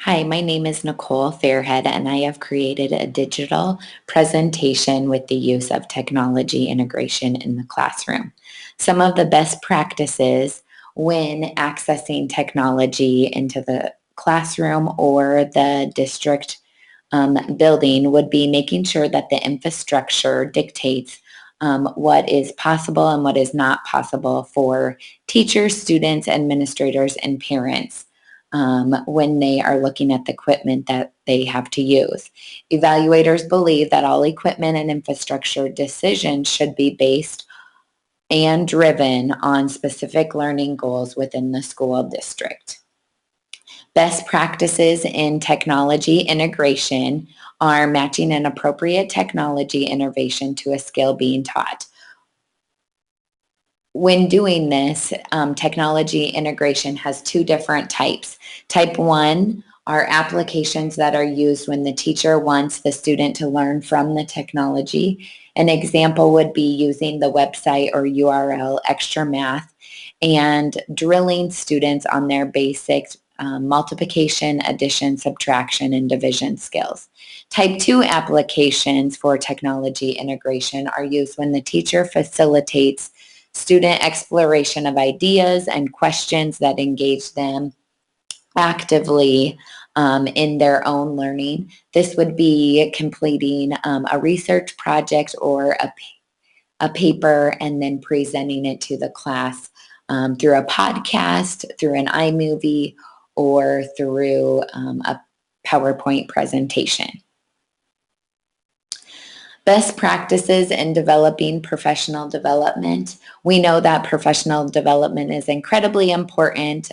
Hi, my name is Nichole Fairhead, and I have created a digital presentation with the use of technology integration in the classroom. Some of the best practices when accessing technology into the classroom or the district building would be making sure that the infrastructure dictates what is possible and what is not possible for teachers, students, administrators, and parents when they are looking at the equipment that they have to use. Evaluators believe that all equipment and infrastructure decisions should be based and driven on specific learning goals within the school district. Best practices in technology integration are matching an appropriate technology innovation to a skill being taught. When doing this, technology integration has two different types. Type 1 are applications that are used when the teacher wants the student to learn from the technology. An example would be using the website or URL Extra Math and drilling students on their basic multiplication, addition, subtraction, and division skills. Type 2 applications for technology integration are used when the teacher facilitates student exploration of ideas and questions that engage them actively in their own learning. This would be completing a research project or a paper and then presenting it to the class through a podcast, through an iMovie, or through a PowerPoint presentation. Best practices in developing professional development. We know that professional development is incredibly important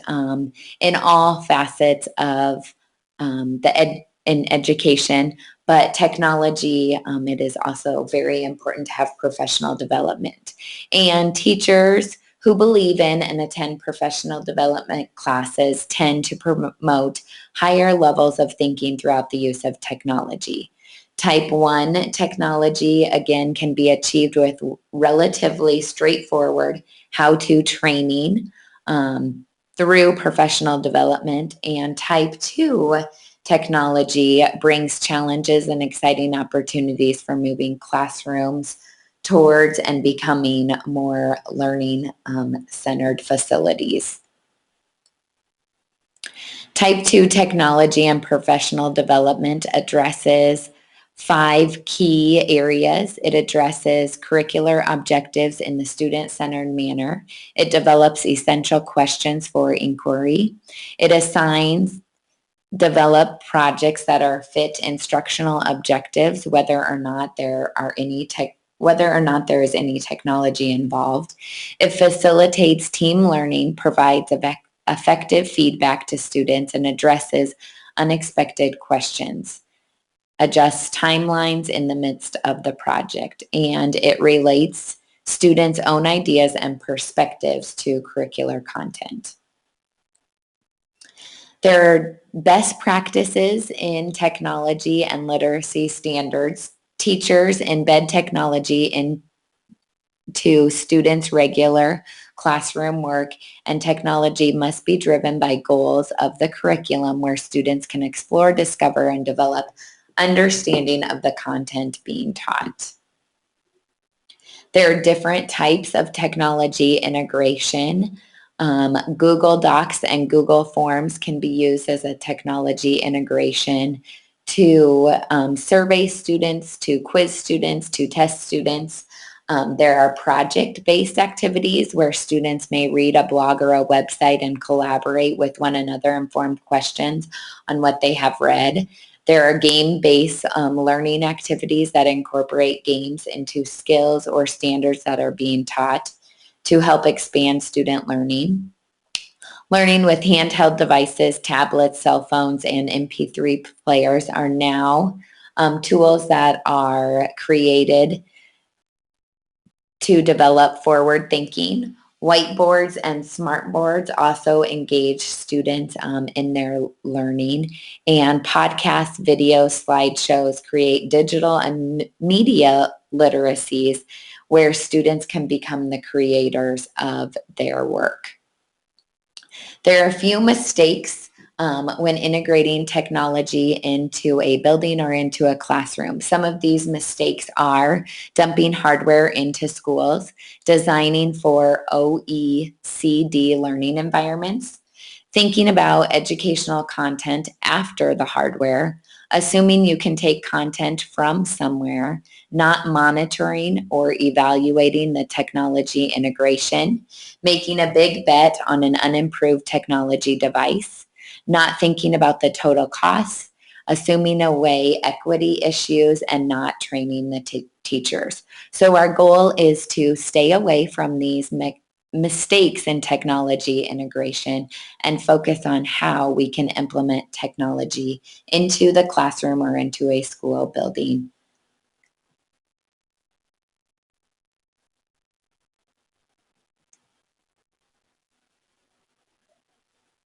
in all facets of in education, but technology, it is also very important to have professional development. And teachers who believe in and attend professional development classes tend to promote higher levels of thinking throughout the use of technology. Type 1 technology, again, can be achieved with relatively straightforward how-to training through professional development. And type 2 technology brings challenges and exciting opportunities for moving classrooms towards and becoming more learning-centered facilities. Type 2 technology and professional development addresses 5 key areas. It addresses curricular objectives in the student-centered manner. It develops essential questions for inquiry. It assigns develop projects that are fit instructional objectives, whether or not there is any technology involved. It facilitates team learning, provides effective feedback to students, and addresses unexpected questions, adjusts timelines in the midst of the project, and it relates students' own ideas and perspectives to curricular content. There are best practices in technology and literacy standards. Teachers embed technology into students' regular classroom work, and technology must be driven by goals of the curriculum where students can explore, discover, and develop understanding of the content being taught. There are different types of technology integration. Google Docs and Google Forms can be used as a technology integration to survey students, to quiz students, to test students. There are project-based activities where students may read a blog or a website and collaborate with one another and form questions on what they have read. There are game-based learning activities that incorporate games into skills or standards that are being taught to help expand student learning. Learning with handheld devices, tablets, cell phones, and MP3 players are now tools that are created to develop forward thinking. Whiteboards and smartboards also engage students in their learning, and podcasts, videos, slideshows create digital and media literacies where students can become the creators of their work. There are a few mistakes when integrating technology into a building or into a classroom. Some of these mistakes are dumping hardware into schools, designing for OECD learning environments, thinking about educational content after the hardware, assuming you can take content from somewhere, not monitoring or evaluating the technology integration, making a big bet on an unimproved technology device, not thinking about the total costs, assuming away equity issues, and not training the teachers. So our goal is to stay away from these mistakes in technology integration and focus on how we can implement technology into the classroom or into a school building.